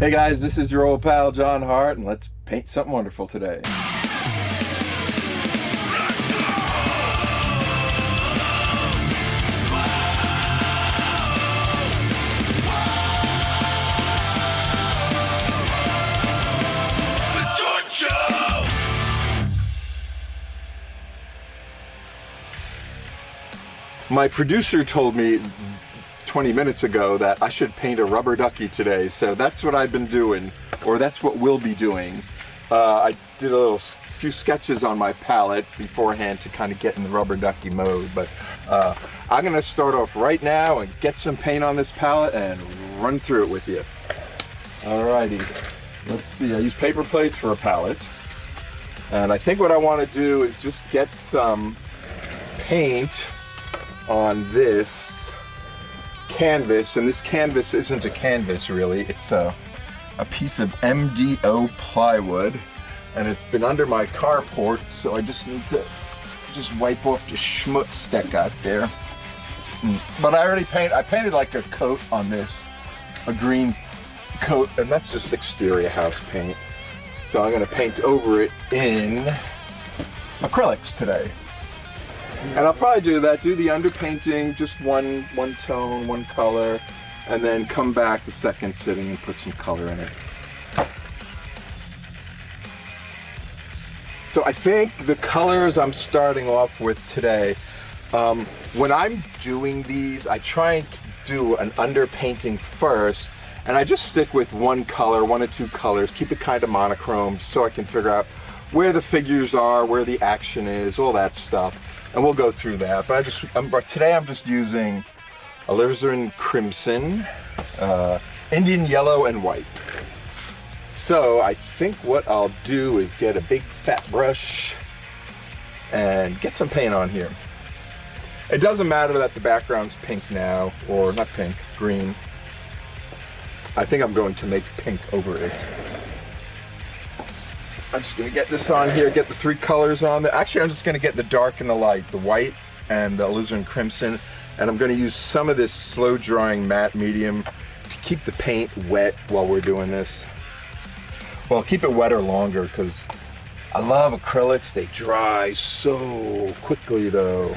Hey guys, this is your old pal John Hartt, and let's paint something wonderful today. Jortt Show! My producer told me 20 minutes ago that I should paint a rubber ducky today, so that's what I've been doing, or that's what we'll be doing. I did a few sketches on my palette beforehand to kind of get in the rubber ducky mode, but I'm gonna start off right now and get some paint on this palette and run through it with you. Alrighty, let's see, I use paper plates for a palette, and I think what I want to do is just get some paint on this canvas, and this canvas isn't a canvas really, it's a piece of MDO plywood, and it's been under my carport, so I just need to just wipe off the schmutz that got there. But I painted like a coat on this, a green coat, and that's just exterior house paint. So I'm going to paint over it in acrylics today. And I'll probably do that, do the underpainting, just one tone, one color, and then come back the second sitting and put some color in it. So I think the colors I'm starting off with today, when I'm doing these, I try and do an underpainting first, and I just stick with one color, one or two colors, keep it kind of monochrome so I can figure out where the figures are, where the action is, all that stuff. And we'll go through that, but today I'm just using Alizarin Crimson, Indian Yellow, and White. So I think what I'll do is get a big fat brush and get some paint on here. It doesn't matter that the background's pink now, or not pink, green. I think I'm going to make pink over it. I'm just going to get this on here, get the three colors on there. Actually, I'm just going to get the dark and the light, the white and the Alizarin Crimson. And I'm going to use some of this slow drying matte medium to keep the paint wet while we're doing this. Well, keep it wetter longer because I love acrylics. They dry so quickly though.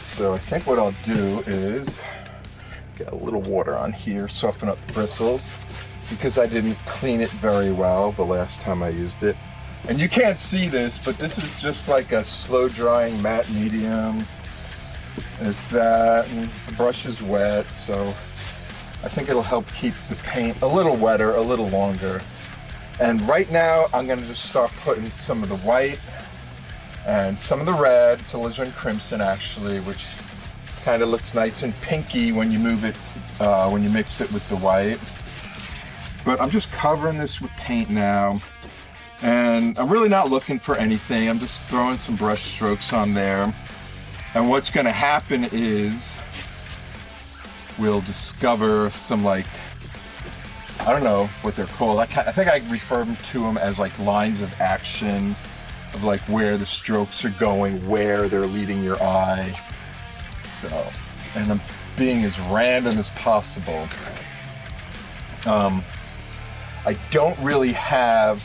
So I think what I'll do is get a little water on here, soften up the bristles, because I didn't clean it very well the last time I used it. And you can't see this, but this is just like a slow drying matte medium. It's that, and the brush is wet, so I think it'll help keep the paint a little wetter, a little longer. And right now, I'm gonna just start putting some of the white and some of the red. It's Alizarin Crimson actually, which kind of looks nice and pinky when you move it, when you mix it with the white. But I'm just covering this with paint now, and I'm really not looking for anything. I'm just throwing some brush strokes on there. And what's gonna happen is we'll discover some, like, I don't know what they're called. I think I refer to them as like lines of action, of like where the strokes are going, where they're leading your eye. So, and I'm being as random as possible. I don't really have,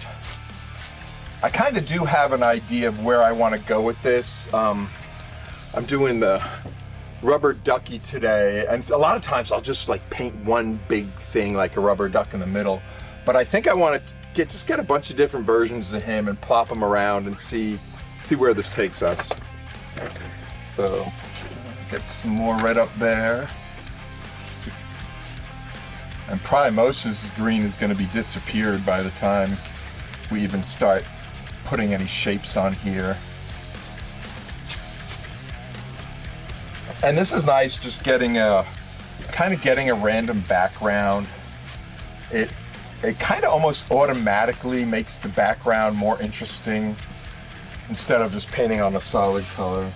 I kind of do have an idea of where I want to go with this. I'm doing the rubber ducky today, and a lot of times I'll just like paint one big thing like a rubber duck in the middle. But I think I want to just get a bunch of different versions of him and plop them around and see where this takes us. So, get some more red up there. And probably most of this green is going to be disappeared by the time we even start putting any shapes on here. And this is nice, just getting a random background. It kind of almost automatically makes the background more interesting instead of just painting on a solid color.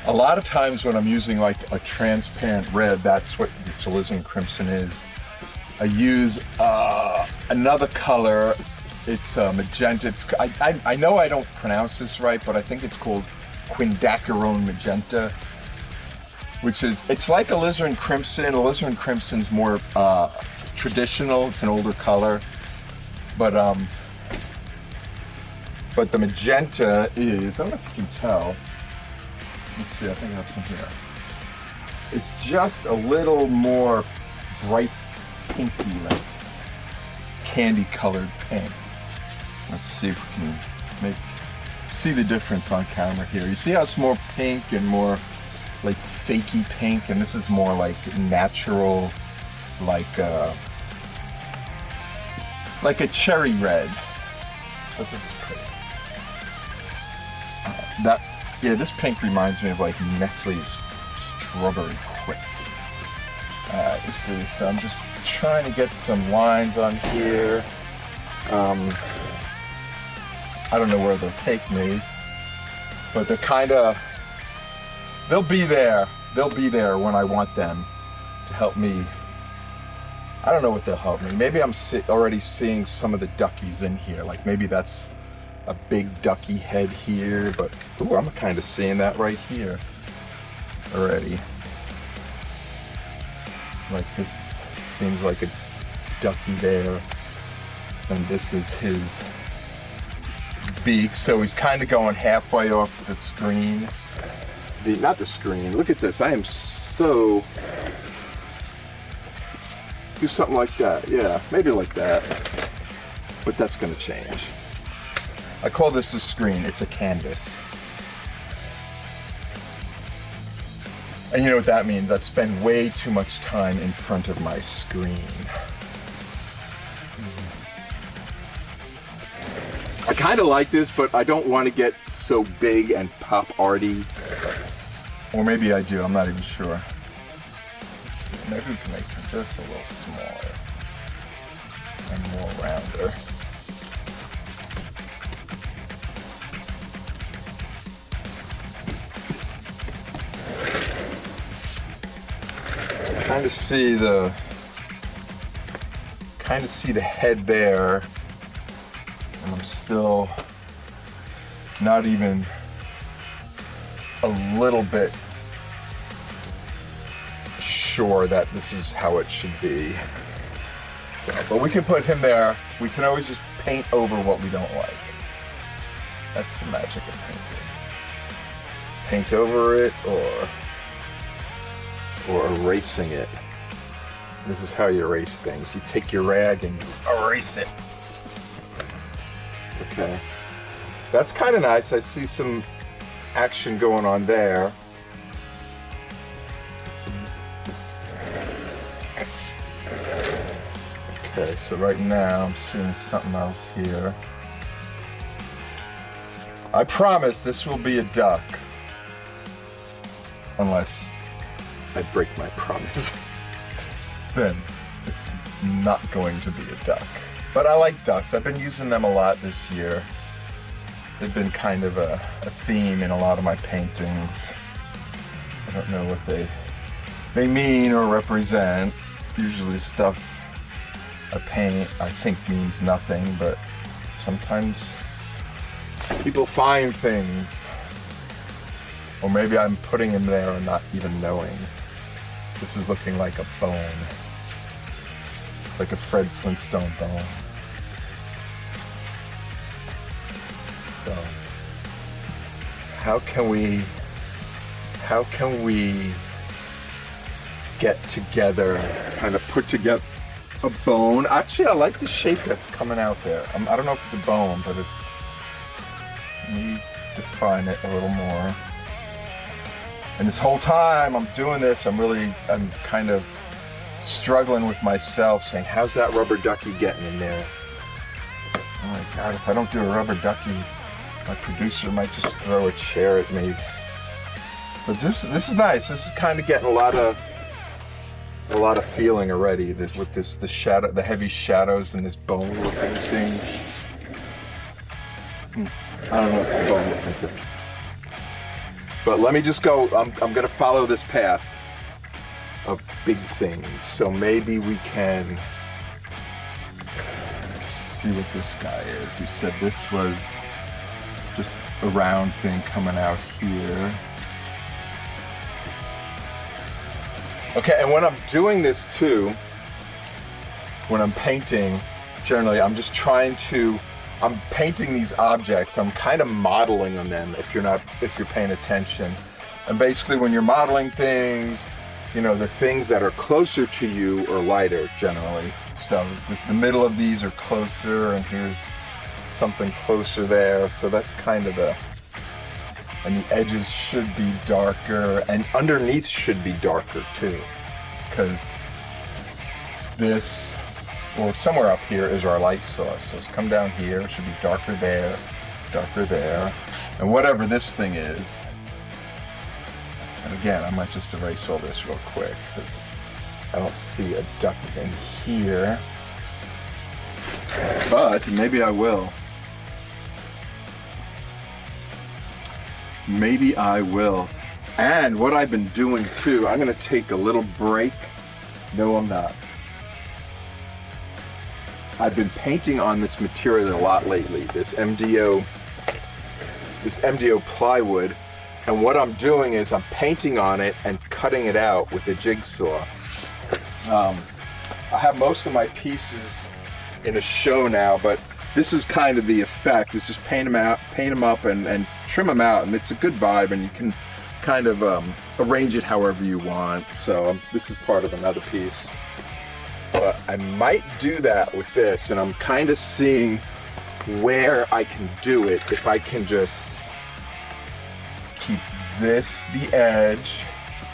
A lot of times when I'm using like a transparent red, that's what the Alizarin Crimson is. I use another color. It's magenta. I know I don't pronounce this right, but I think it's called quinacridone magenta. which is, it's like Alizarin Crimson. Alizarin Crimson's more traditional, it's an older color, but the magenta is, I don't know if you can tell. Let's see, I think I have some here. It's just a little more bright pinky, like candy colored pink. Let's see if we can see the difference on camera here. You see how it's more pink and more like fakey pink, and this is more like natural, like a cherry red. But this is pretty. This pink reminds me of like Nestle's strawberry quick. You see, so I'm just trying to get some lines on here. I don't know where they'll take me, but they'll be there. They'll be there when I want them to help me. I don't know what they'll help me. Maybe I'm already seeing some of the duckies in here. Like maybe that's a big ducky head here, but ooh, I'm kind of seeing that right here already. Like this seems like a ducky there, and this is his beak, so he's kind of going halfway off the screen. Not the screen, look at this, I am so... Do something like that, yeah, maybe like that, but that's gonna change. I call this a screen, it's a canvas. And you know what that means? I've spent way too much time in front of my screen. I kind of like this, but I don't want to get so big and pop arty. Or maybe I do, I'm not even sure. Let's see, maybe we can make it just a little smaller and more rounder. Kind of see the head there, and I'm still not even a little bit sure that this is how it should be. So, but we can put him there. We can always just paint over what we don't like. That's the magic of painting. Paint over it or erasing it. This is how you erase things. You take your rag and you erase it. Okay. That's kind of nice. I see some action going on there. Okay, so right now I'm seeing something else here. I promise this will be a duck. Unless I break my promise. Then it's not going to be a duck. But I like ducks. I've been using them a lot this year. They've been kind of a theme in a lot of my paintings. I don't know what they mean or represent. Usually stuff I paint I think means nothing, but sometimes people find things. Or maybe I'm putting them there and not even knowing. This is looking like a bone. Like a Fred Flintstone bone. So, how can we get together, kind of put together a bone? Actually, I like the shape that's coming out there. I don't know if it's a bone, but let me define it a little more. And this whole time I'm doing this, I'm kind of struggling with myself, saying, how's that rubber ducky getting in there? Oh my God, if I don't do a rubber ducky, my producer might just throw a chair at me. But this is nice. This is kind of getting a lot of feeling already. With the heavy shadows and this bone looking thing. I don't know if it's bone looking thing. But let me just go. I'm gonna follow this path of big things. So maybe we can see what this guy is. We said this was just a round thing coming out here. Okay, and when I'm doing this too, when I'm painting, generally I'm just I'm painting these objects, I'm kind of modeling on them if you're paying attention. And basically when you're modeling things, you know, the things that are closer to you are lighter generally. So the middle of these are closer, and here's something closer there. So that's kind of and the edges should be darker, and underneath should be darker too, because this, or somewhere up here, is our light source. So it's come down here, it should be darker there, and whatever this thing is. And again, I might just erase all this real quick because I don't see a duck in here, but maybe I will. Maybe I will. And what I've been doing too, I'm gonna take a little break. No, I'm not. I've been painting on this material a lot lately, this MDO plywood. And what I'm doing is I'm painting on it and cutting it out with a jigsaw. I have most of my pieces in a show now, but this is kind of the effect. It's just paint them up and trim them out, and it's a good vibe, and you can kind of arrange it however you want. So this is part of another piece. But I might do that with this, and I'm kind of seeing where I can do it if I can just keep this the edge,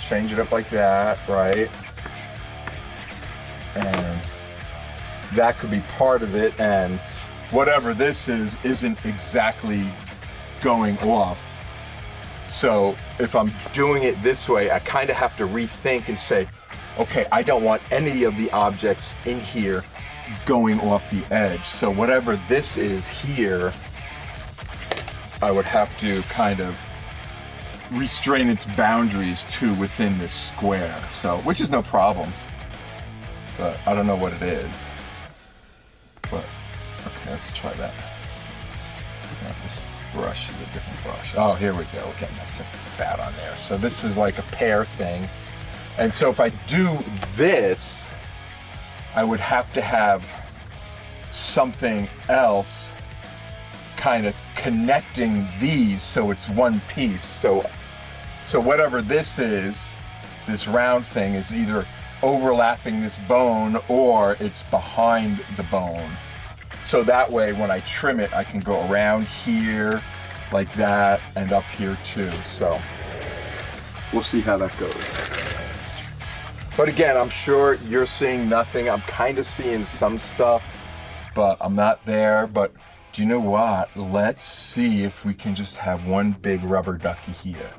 change it up like that, right? And that could be part of it, and whatever this is isn't exactly going off. So if I'm doing it this way, I kind of have to rethink and say, okay, I don't want any of the objects in here going off the edge. So whatever this is here, I would have to kind of restrain its boundaries to within this square. So, which is no problem, but I don't know what it is. But okay, let's try that. Yeah, this brush is a different brush. Oh, here we go. Okay, that's a fat on there. So this is like a pear thing. And so if I do this, I would have to have something else kind of connecting these so it's one piece. So whatever this is, this round thing is either overlapping this bone or it's behind the bone. So that way when I trim it, I can go around here like that and up here too. So we'll see how that goes. But again, I'm sure you're seeing nothing. I'm kind of seeing some stuff, but I'm not there. But do you know what? Let's see if we can just have one big rubber ducky here.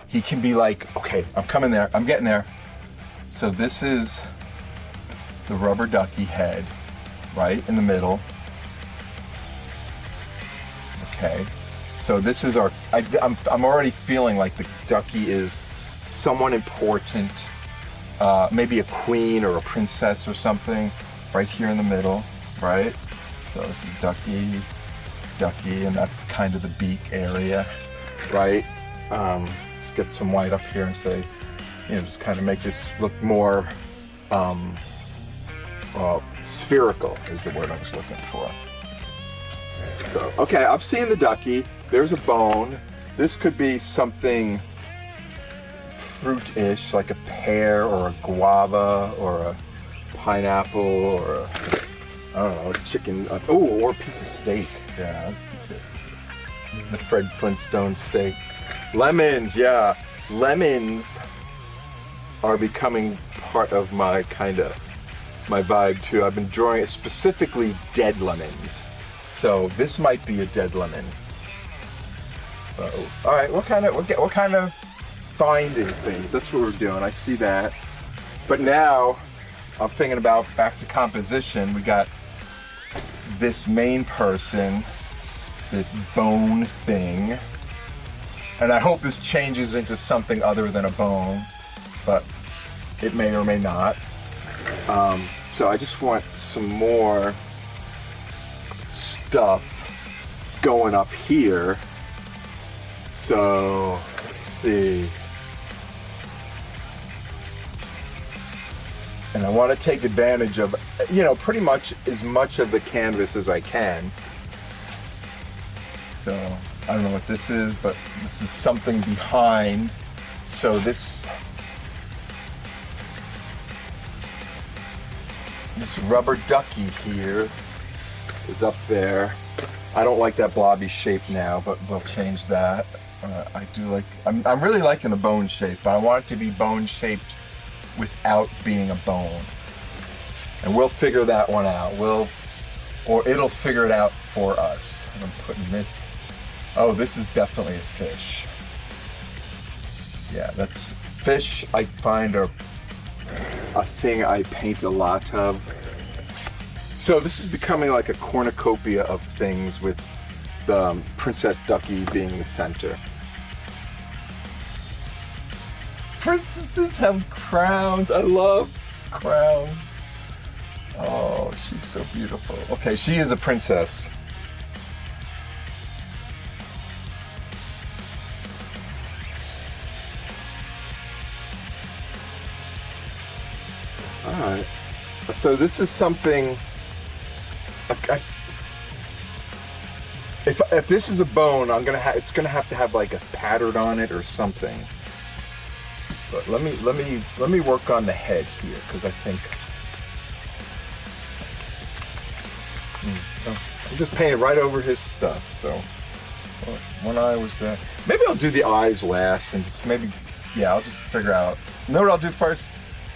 He can be like, okay, I'm coming there, I'm getting there. So this is the rubber ducky head, right in the middle. Okay, so this is our, I'm already feeling like the ducky is someone important, maybe a queen or a princess or something, right here in the middle, right? So this is ducky, and that's kind of the beak area, right? Let's get some white up here and say, you know, just kind of make this look more spherical is the word I was looking for. So, okay, I'm seeing the ducky. There's a bone. This could be something fruit-ish, like a pear or a guava or a pineapple or a, I don't know, chicken, or a piece of steak. Yeah, the Fred Flintstone steak. Lemons, yeah. Lemons are becoming part of my my vibe too. I've been drawing specifically dead lemons. So this might be a dead lemon. All right, what kind of finding things? That's what we're doing. I see that. But now I'm thinking about back to composition. We got this main person, this bone thing. And I hope this changes into something other than a bone, but it may or may not. So I just want some more stuff going up here. So let's see. And I want to take advantage of, you know, pretty much as much of the canvas as I can. So, I don't know what this is, but this is something behind. So this rubber ducky here is up there. I don't like that blobby shape now, but we'll change that. I do like, I'm really liking the bone shape, but I want it to be bone shaped without being a bone. And we'll figure that one out. Or it'll figure it out for us. And I'm putting this, oh, this is definitely a fish. Yeah, that's fish. I find a thing I paint a lot of. So this is becoming like a cornucopia of things with the Princess Ducky being the center. Princesses have crowns. I love crowns. Oh, she's so beautiful. Okay, she is a princess. All right. So this is something. If this is a bone, it's gonna have to have like a pattern on it or something. But let me work on the head here, because I think I just painted right over his stuff. So one eye was that. Maybe I'll do the eyes last, and just I'll just figure out. You know what I'll do first?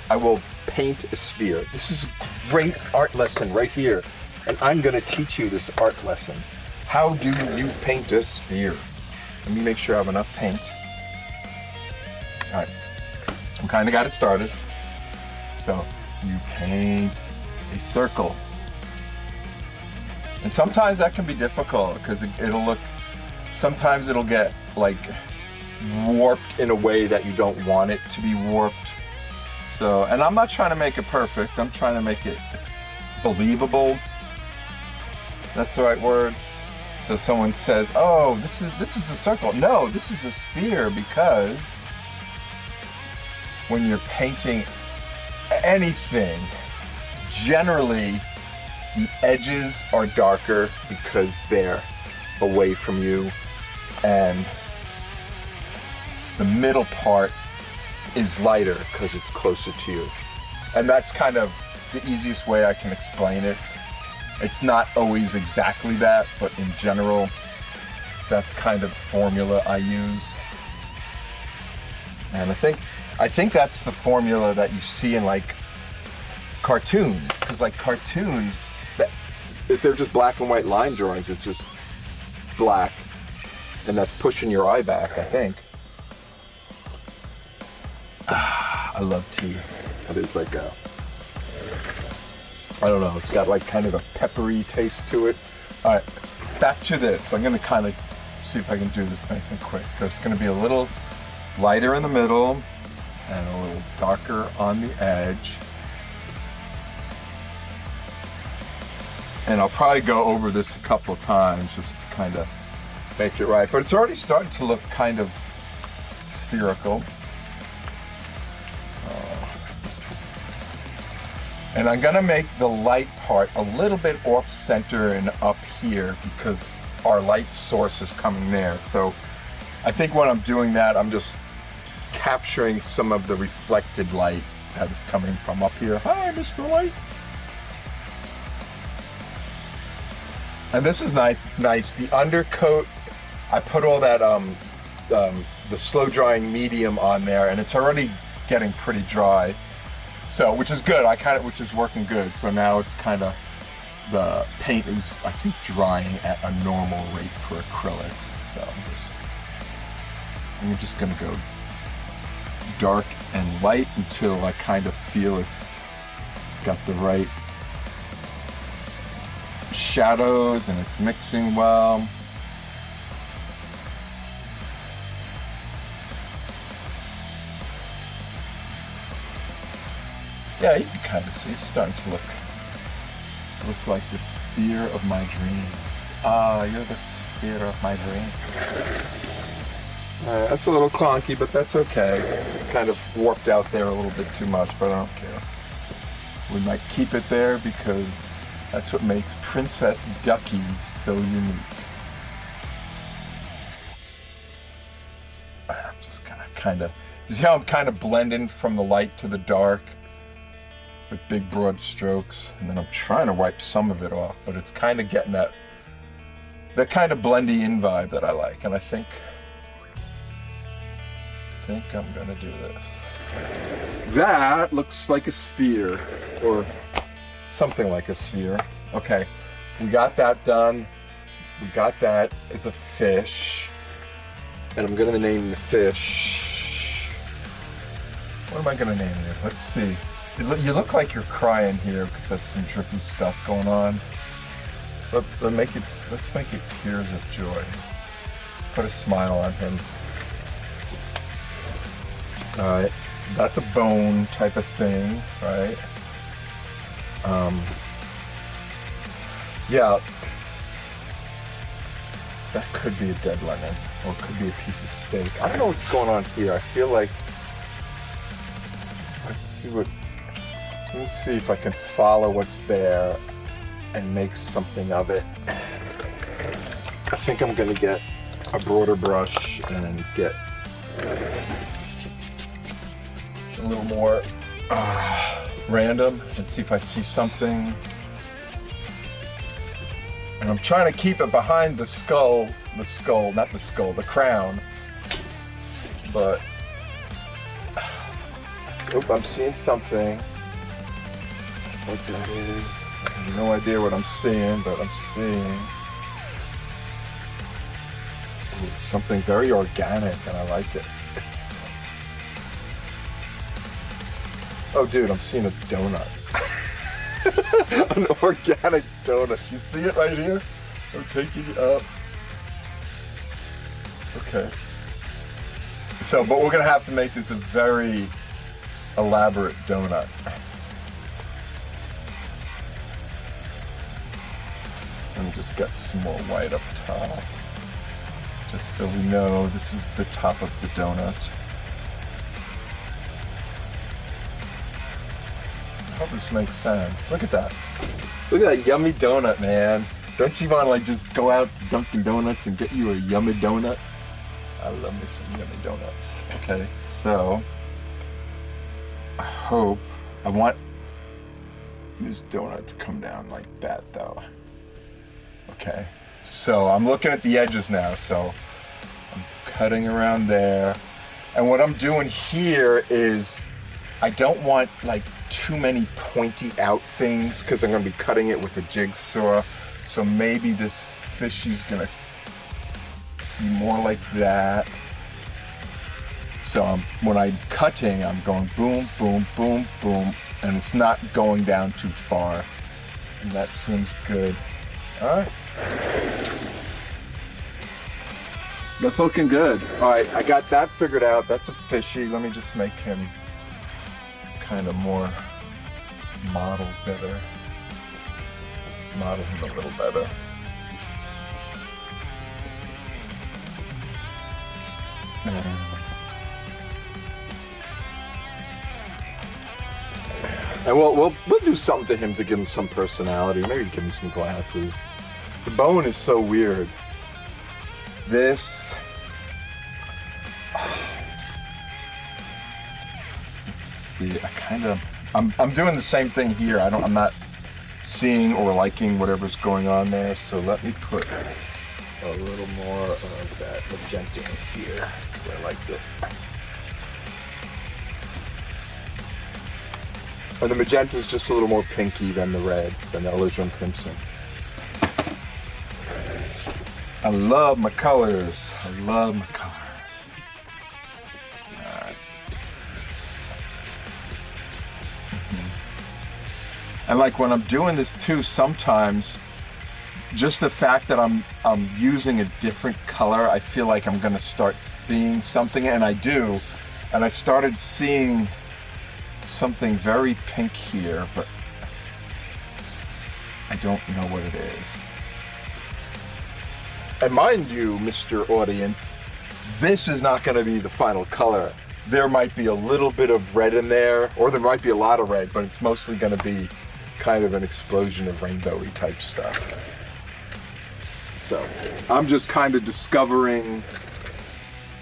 I will paint a sphere. This is a great art lesson right here, and I'm going to teach you this art lesson. How do you paint a sphere? Let me make sure I have enough paint. All right. I kind of got it started. So you paint a circle. And sometimes that can be difficult because sometimes it'll get like warped in a way that you don't want it to be warped. So, and I'm not trying to make it perfect. I'm trying to make it believable. That's the right word. So someone says, "Oh, this is a circle." No, this is a sphere, because when you're painting anything, generally the edges are darker because they're away from you, and the middle part is lighter because it's closer to you. And that's kind of the easiest way I can explain it. It's not always exactly that, but in general, that's kind of the formula I use. And I think that's the formula that you see in like cartoons, because like cartoons, if they're just black and white line drawings, it's just black, and that's pushing your eye back, I think. I love tea. It is like a, I don't know, it's got like kind of a peppery taste to it. All right, back to this. I'm gonna kind of see if I can do this nice and quick. So it's gonna be a little lighter in the middle and a little darker on the edge. And I'll probably go over this a couple of times just to kind of make it right. But it's already starting to look kind of spherical. And I'm gonna make the light part a little bit off center and up here because our light source is coming there. So I think when I'm doing that, I'm just capturing some of the reflected light that is coming from up here. Hi, Mr. Light. And this is nice. The undercoat, I put all that the slow drying medium on there, and it's already getting pretty dry. So, which is good. Which is working good. So now it's kind of, the paint is, I think, drying at a normal rate for acrylics. So I'm just gonna go dark and light until I kind of feel it's got the right shadows and it's mixing well. Yeah, you can kind of see it's starting to look like the sphere of my dreams. Ah, you're the sphere of my dreams. That's a little clunky, but that's okay. It's kind of warped out there a little bit too much, but I don't care. We might keep it there because that's what makes Princess Ducky so unique. I'm just gonna you see how I'm kind of blending from the light to the dark with big broad strokes, and then I'm trying to wipe some of it off, but it's kind of getting that kind of blendy in vibe that I like, and I think I'm gonna do this. That looks like a sphere, or something like a sphere. Okay, we got that done. We got that as a fish, and I'm gonna name the fish. What am I gonna name it? Let's see. You look like you're crying here because that's some drippy stuff going on. Let's make it tears of joy. Put a smile on him. All right, that's a bone type of thing, right? Yeah, that could be a dead lemon, or it could be a piece of steak. I don't know what's going on here. I feel like, let me see if I can follow what's there and make something of it. I think I'm gonna get a broader brush and get a little more random and see if I see something. And I'm trying to keep it behind the crown. But I'm seeing something. What that is, I have no idea what I'm seeing, but I'm seeing it's something very organic, and I like it. Oh dude, I'm seeing a donut. An organic donut. You see it right here? I'm taking it up. Okay. So, but we're gonna have to make this a very elaborate donut. Let me just get some more white up top, just so we know this is the top of the donut. I hope this makes sense. Look at that. Look at that yummy donut, man. Don't you want to like just go out to Dunkin' Donuts and get you a yummy donut? I love me some yummy donuts. Okay, so I want this donut to come down like that though. Okay, so I'm looking at the edges now, so I'm cutting around there. And what I'm doing here is I don't want like too many pointy out things because I'm gonna be cutting it with a jigsaw. So maybe this fishy's gonna be more like that. So when I'm cutting, I'm going boom, boom, boom, boom, and it's not going down too far. And that seems good. All right. That's looking good. All right, I got that figured out. That's a fishy. Let me just make him kind of more model better. Model him a little better. And we'll do something to him to give him some personality. Maybe give him some glasses. The bone is so weird. This. Let's see. I'm doing the same thing here. I'm not seeing or liking whatever's going on there. So let me put a little more of that magenta in here. I liked it. And the magenta is just a little more pinky than the red, than the Alizarin Crimson. I love my colors. I love my colors. All right. And like when I'm doing this too, sometimes just the fact that I'm using a different color, I feel like I'm gonna start seeing something, and I do. And I started seeing something very pink here, but I don't know what it is. And mind you, Mr. Audience, this is not going to be the final color. there might be a little bit of red in there, or there might be a lot of red, but it's mostly going to be kind of an explosion of rainbowy type stuff. So I'm just kind of discovering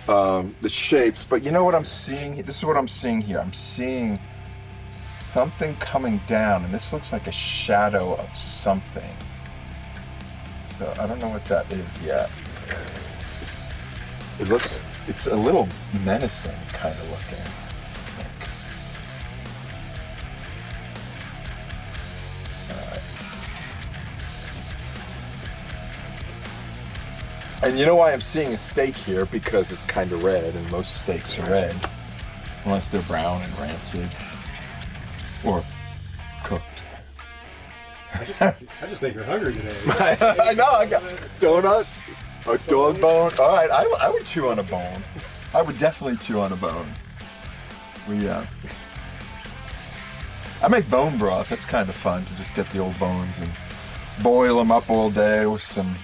the shapes, but you know what I'm seeing? This is what I'm seeing here. I'm seeing something coming down, and this looks like a shadow of something. So I don't know what that is yet. It's a little menacing kind of looking, I think. And you know why I'm seeing a steak here? Because it's kind of red, and most steaks are red, unless they're brown and rancid, or cooked. I just think you're hungry today. I know, I got donut, a dog bone. All right, I would chew on a bone. I would definitely chew on a bone. I make bone broth. That's kind of fun to just get the old bones and boil them up all day with some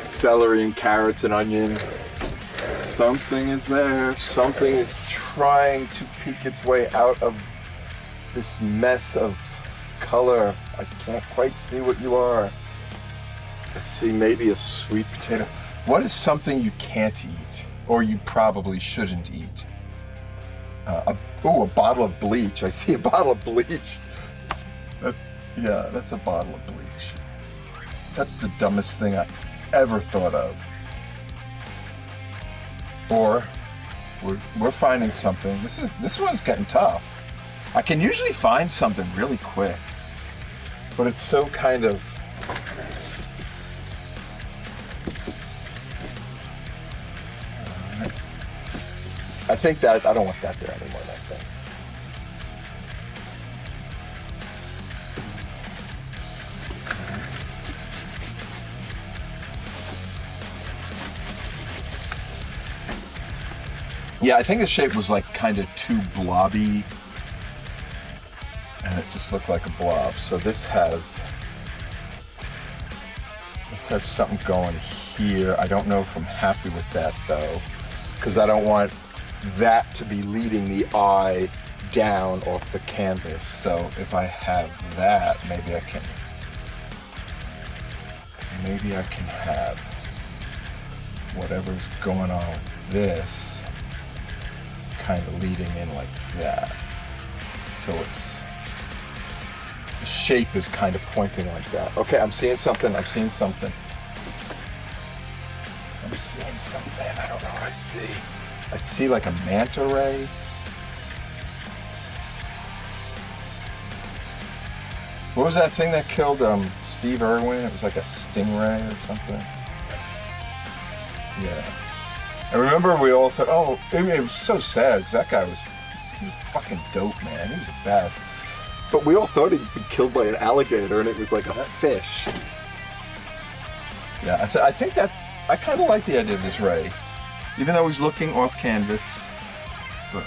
celery and carrots and onion. Something is there. Something is trying to peek its way out of this mess of color. I can't quite see what you are. Let's see, maybe a sweet potato. What is something you can't eat, or you probably shouldn't eat? A bottle of bleach. I see a bottle of bleach. That's a bottle of bleach. That's the dumbest thing I ever thought of. Or we're finding something. This one's getting tough. I can usually find something really quick, but it's so kind of. I think that I don't want that there anymore. That thing. Yeah, I think the shape was like kind of too blobby, and it just looked like a blob. So this has something going here. I don't know if I'm happy with that though, because I don't want that to be leading the eye down off the canvas. So if I have that, maybe I can have whatever's going on with this kind of leading in like that. So the shape is kind of pointing like that. Okay, I'm seeing something. I don't know what I see. I see like a manta ray. What was that thing that killed Steve Irwin? It was like a stingray or something. Yeah. I remember we all thought, oh, it was so sad because that guy he was fucking dope, man. He was the best. But we all thought he'd been killed by an alligator, and it was like a fish. Yeah, I think that I kind of like the idea of this ray, even though he's looking off canvas. But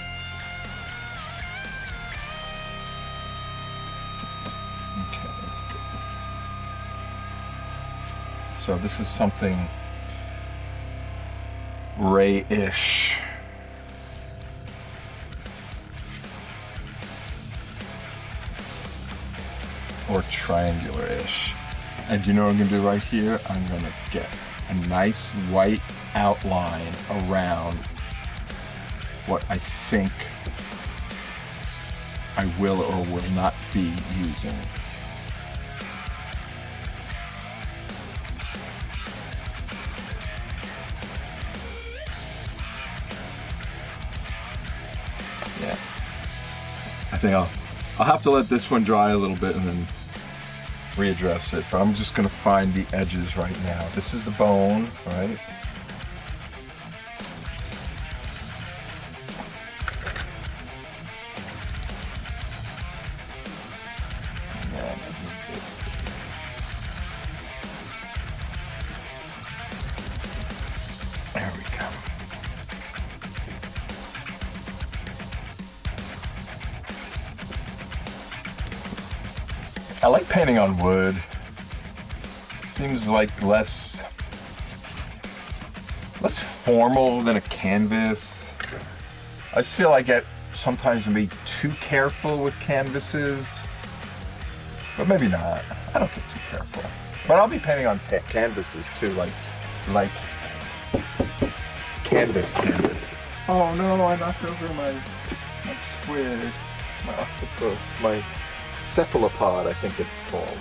okay, that's good. So this is something ray-ish. Or triangular-ish. And you know what I'm gonna do right here? I'm gonna get a nice white outline around what I think I will or will not be using. Yeah. I think I'll have to let this one dry a little bit and then readdress it, but I'm just going to find the edges right now. This is the bone, right? And then this. There we go. I like painting on wood. Seems like less formal than a canvas. I just feel I get sometimes maybe too careful with canvases, but maybe not. I don't get too careful. But I'll be painting on canvases too, like canvas. Oh no, I knocked over my squid, my octopus, my cephalopod, I think it's called.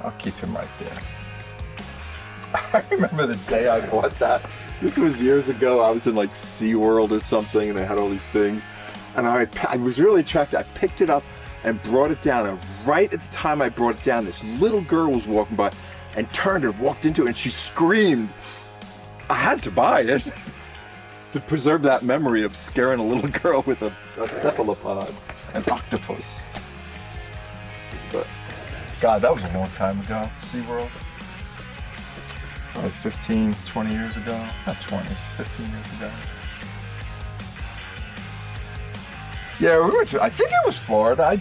I'll keep him right there. I remember the day I bought that. This was years ago. I was in like SeaWorld or something, and they had all these things. And I was really attracted. I picked it up and brought it down. And right at the time I brought it down, this little girl was walking by and turned and walked into it, and she screamed. I had to buy it to preserve that memory of scaring a little girl with a cephalopod, an octopus. But God, that was a long time ago, SeaWorld. Probably 15, 20 years ago. Not 20, 15 years ago. Yeah, we went to, I think it was Florida.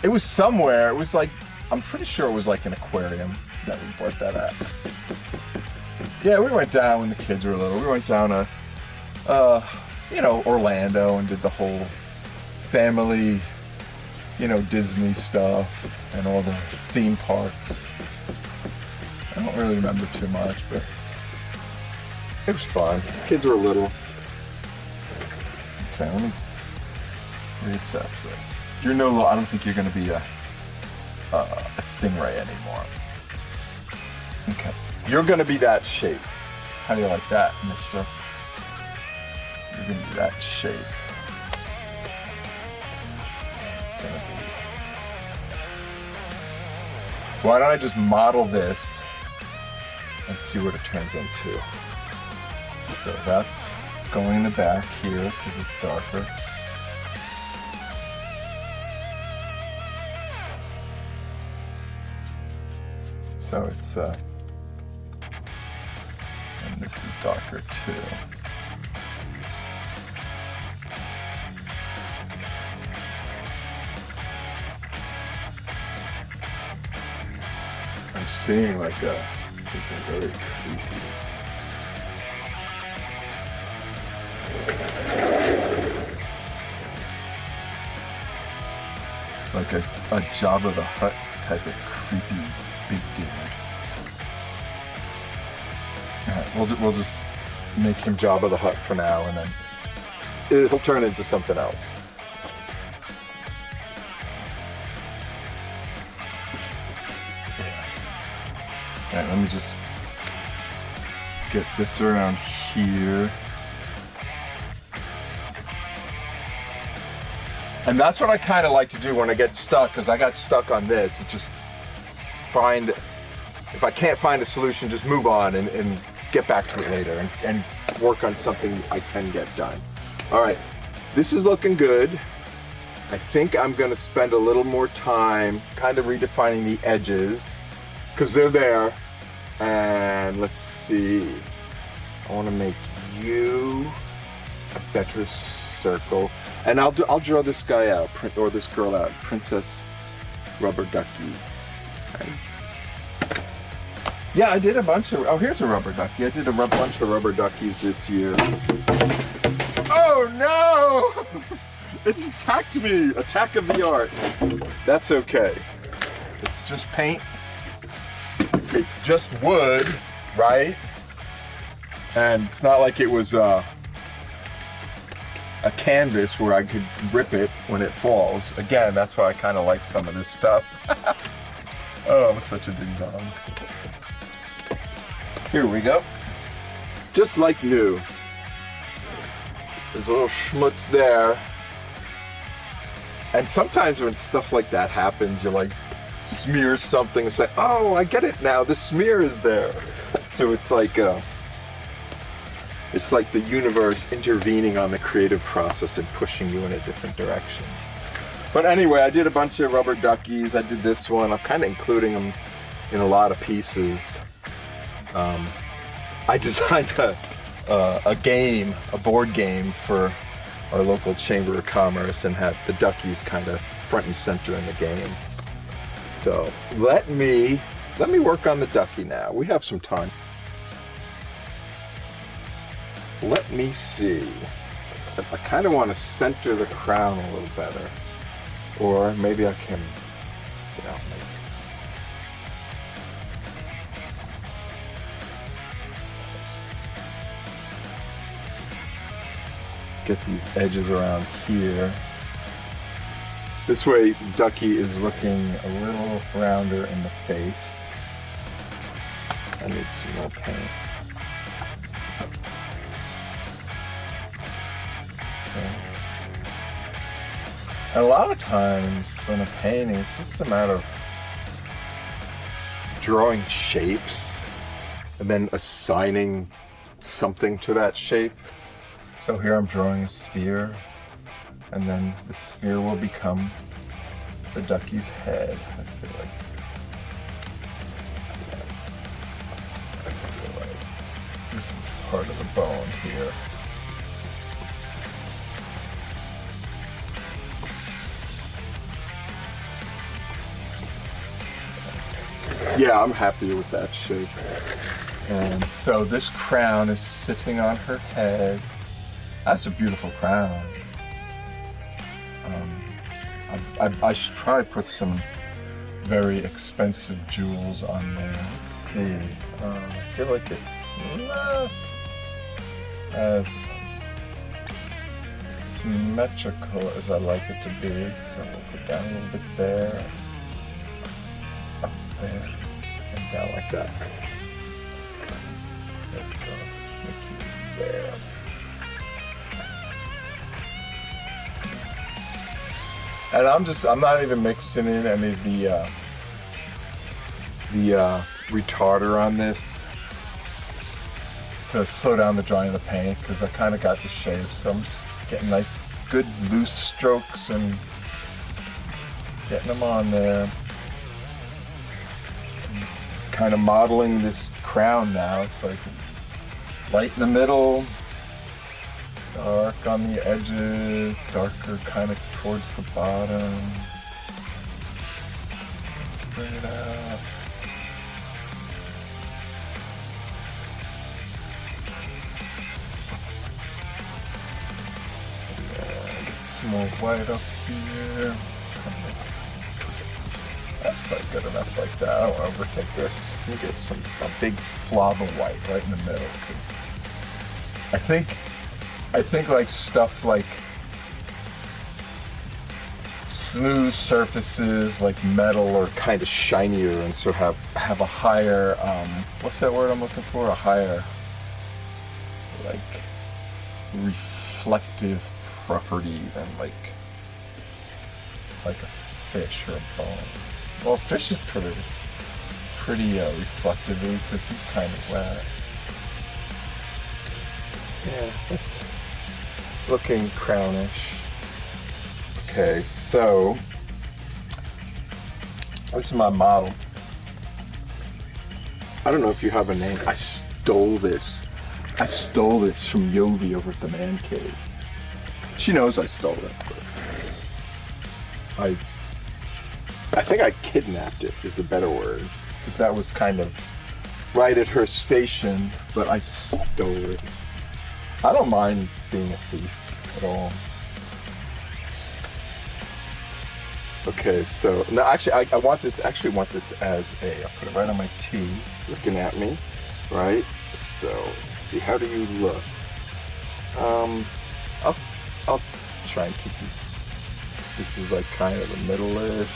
It was somewhere. It was like, I'm pretty sure it was like an aquarium that we bought that at. Yeah, we went down when the kids were little. We went down to, Orlando and did the whole family, Disney stuff and all the theme parks. I don't really remember too much, but it was fun. Kids were little. So let me reassess this. I don't think you're going to be a stingray anymore. Okay. You're going to be that shape. How do you like that, mister? You're going to be that shape. It's going to be... Why don't I just model this and see what it turns into. So that's going in the back here because it's darker. So it's, and this is darker too. I'm seeing like something very creepy. Like a Jabba the Hutt type of creepy big dude. Alright, we'll just make him Jabba the Hutt for now, and then it'll turn into something else. Alright, let me just get this around here. And that's what I kind of like to do when I get stuck, because I got stuck on this. It's just if I can't find a solution, just move on and get back to it later and work on something I can get done. All right, this is looking good. I think I'm gonna spend a little more time kind of redefining the edges, because they're there. And let's see, I want to make you a better circle, and I'll draw this guy out, or this girl out, Princess Rubber Ducky. Okay. Yeah, I did a bunch of, here's a rubber ducky. I did a bunch of rubber duckies this year. Oh no! It's attacked me! Attack of the art. That's okay. It's just paint. It's just wood, right? And it's not like it was a canvas where I could rip it when it falls. Again, that's why I kind of like some of this stuff. Oh, I'm such a ding dong. Here we go. Just like new. There's a little schmutz there. And sometimes when stuff like that happens, you're like, smear something and say, oh, I get it now, the smear is there. So it's like the universe intervening on the creative process and pushing you in a different direction. But anyway, I did a bunch of rubber duckies. I did this one. I'm kind of including them in a lot of pieces. I designed a board game for our local Chamber of Commerce and had the duckies kind of front and center in the game. So let me work on the ducky now. We have some time. Let let me see. I kind of want to center the crown a little better. Or maybe I can, you know, get these edges around here. This way Ducky is looking a little rounder in the face. I need some more paint. Okay. And a lot of times when I'm painting, it's just a matter of drawing shapes and then assigning something to that shape. So here I'm drawing a sphere, and then the sphere will become the ducky's head. I feel like this is part of the bone here. Yeah, I'm happy with that shape. And so this crown is sitting on her head. That's a beautiful crown. I should probably put some very expensive jewels on there. Let's see. I feel like it's not as symmetrical as I like it to be. So we'll put down a little bit there, up there, and down like that. Let's go. There. And I'm not even mixing in any of the retarder on this to slow down the drying of the paint, because I kind of got the shape. So I'm just getting nice, good loose strokes and getting them on there. Kind of modeling this crown now. It's like light in the middle, dark on the edges, darker kind of towards the bottom. Bring it out. Yeah, get some more white up here. That's probably good enough like that. I don't want to overthink this. You get a big flob of white right in the middle, because I think like stuff like smooth surfaces like metal are kind of shinier and so have a higher what's that word I'm looking for? A higher like reflective property than like a fish or a bone. Well, fish is pretty reflective because he's kind of wet. Yeah, that's looking crownish. Okay, so this is my model. I don't know if you have a name. I stole this from Yovi over at the Man Cave. She knows I stole it, but I think I kidnapped it is the better word, because that was kind of right at her station, but I stole it. I don't mind being a thief at all. Okay, so now actually I want this as I'll put it right on my T, looking at me, right? So let's see, how do you look? I'll try and keep you. This is like kind of the middle-ish,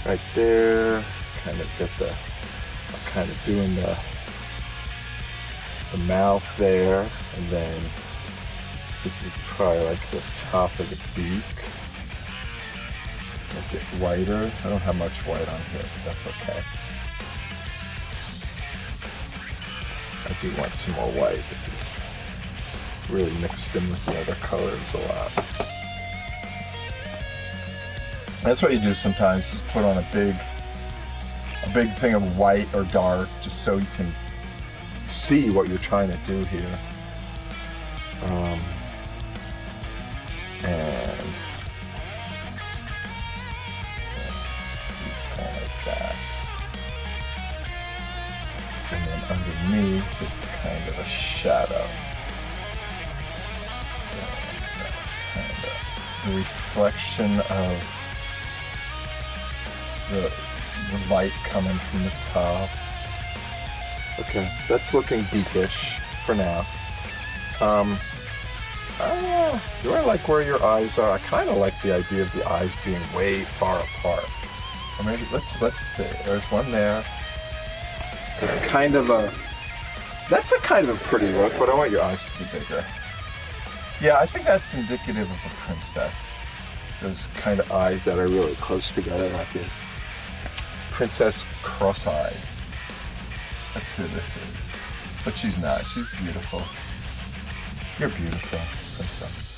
right there. Kind of get the, I'm kind of doing the mouth there, and then this is probably like the top of the beak. Make it whiter. I don't have much white on here, but that's okay. I do want some more white. This is really mixed in with the other colors a lot. That's what you do sometimes, is put on a big thing of white or dark, just so you can see what you're trying to do here. And and then underneath it's kind of a shadow. the reflection of the light coming from the top. Okay, that's looking beakish for now. Do I like where your eyes are? I kind of like the idea of the eyes being way far apart. Or maybe, let's see, there's one there. It's kind of a, that's a kind of a pretty look, but I want your eyes to be bigger. Yeah, I think that's indicative of a princess. Those kind of eyes that are really close together like this. Princess cross-eyed. That's who this is. But she's not, she's beautiful. You're beautiful, princess.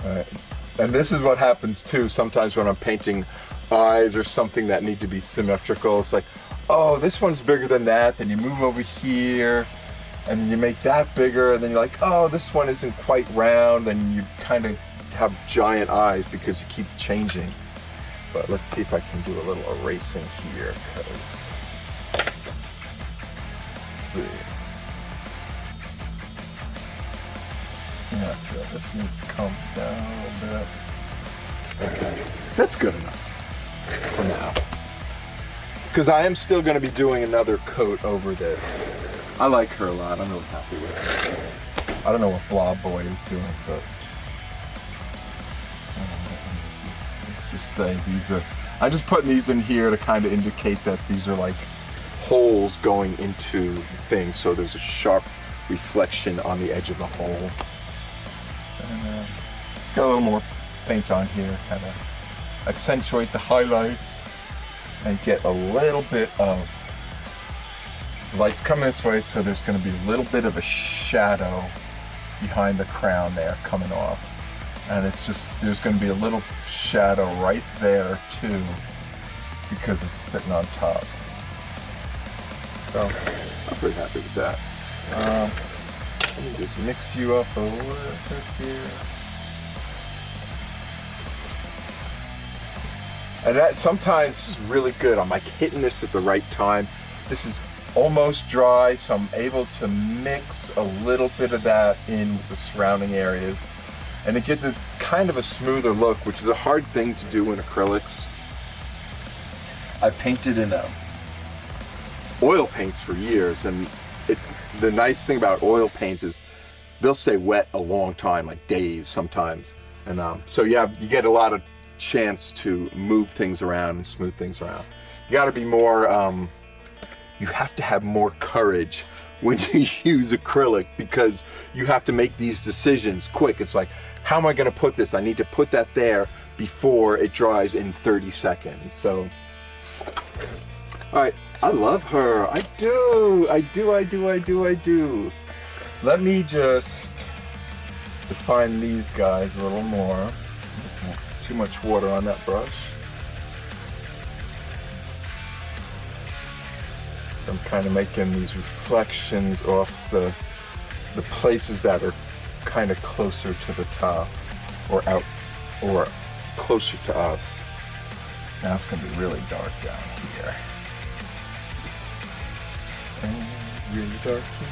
Alright, and this is what happens too sometimes when I'm painting eyes or something that need to be symmetrical. It's like, oh, this one's bigger than that, then you move over here, and then you make that bigger, and then you're like, oh, this one isn't quite round, then you kind of have giant eyes because you keep changing. But let's see if I can do a little erasing here, because, let's see. Yeah, I feel this needs to come down a little bit. Okay, that's good enough for now. Because I am still going to be doing another coat over this. I like her a lot. I'm really happy with her. I don't know what Blob Boy is doing, but let's just say these are, I'm just putting these in here to kind of indicate that these are like holes going into things, so there's a sharp reflection on the edge of the hole. And just got a little more paint on here, kind of accentuate the highlights and get a little bit of light's coming this way, so there's going to be a little bit of a shadow behind the crown there coming off. And it's just, there's going to be a little shadow right there too, because it's sitting on top. So, I'm pretty happy with that. Let me just mix you up a little bit here. And that sometimes is really good. I'm like hitting this at the right time. This is almost dry, so I'm able to mix a little bit of that in with the surrounding areas. And it gives a kind of a smoother look, which is a hard thing to do in acrylics. I painted in oil paints for years, and it's the nice thing about oil paints is they'll stay wet a long time, like days sometimes. And so you get a lot of chance to move things around and smooth things around. You got to be more, you have to have more courage when you use acrylic, because you have to make these decisions quick. It's like, how am I going to put this? I need to put that there before it dries in 30 seconds. So, all right, I love her. I do. Let me just define these guys a little more. That's too much water on that brush. So I'm kind of making these reflections off the places that are kind of closer to the top, or out, or closer to us. Now it's going to be really dark down here. And really dark here.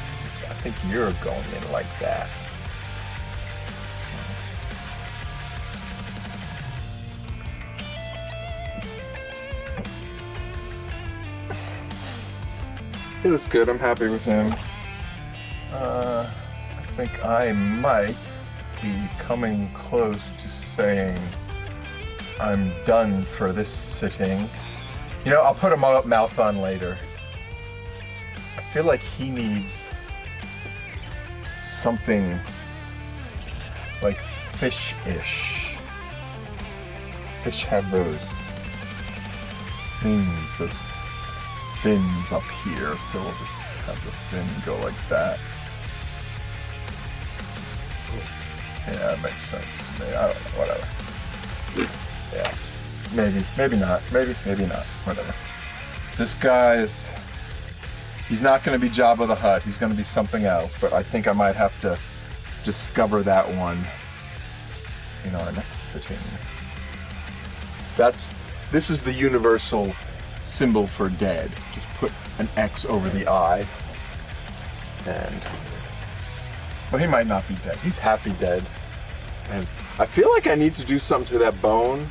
I think you're going in like that. He looks good. I'm happy with him. I think I might be coming close to saying I'm done for this sitting. You know, I'll put a mouth on later. I feel like he needs something like fish-ish. Fish have those things, those fins up here, so we'll just have the fin go like that. Yeah, that makes sense to me. I don't know, whatever. Yeah, maybe not, maybe not, whatever. This guy he's not going to be Jabba the Hutt, he's going to be something else, but I think I might have to discover that one in our next sitting. This is the universal symbol for dead. Just put an X over the eye, and Well, he might not be dead. He's happy dead. And I feel like I need to do something to that bone,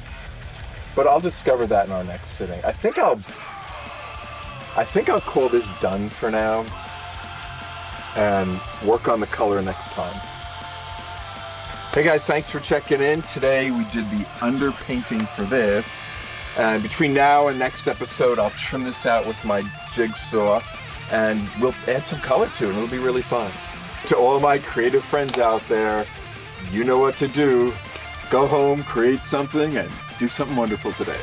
but I'll discover that in our next sitting. I think I'll call this done for now and work on the color next time. Hey guys, thanks for checking in. Today we did the underpainting for this. And between now and next episode, I'll trim this out with my jigsaw and we'll add some color to it and it'll be really fun. To all my creative friends out there, you know what to do. Go home, create something, and do something wonderful today.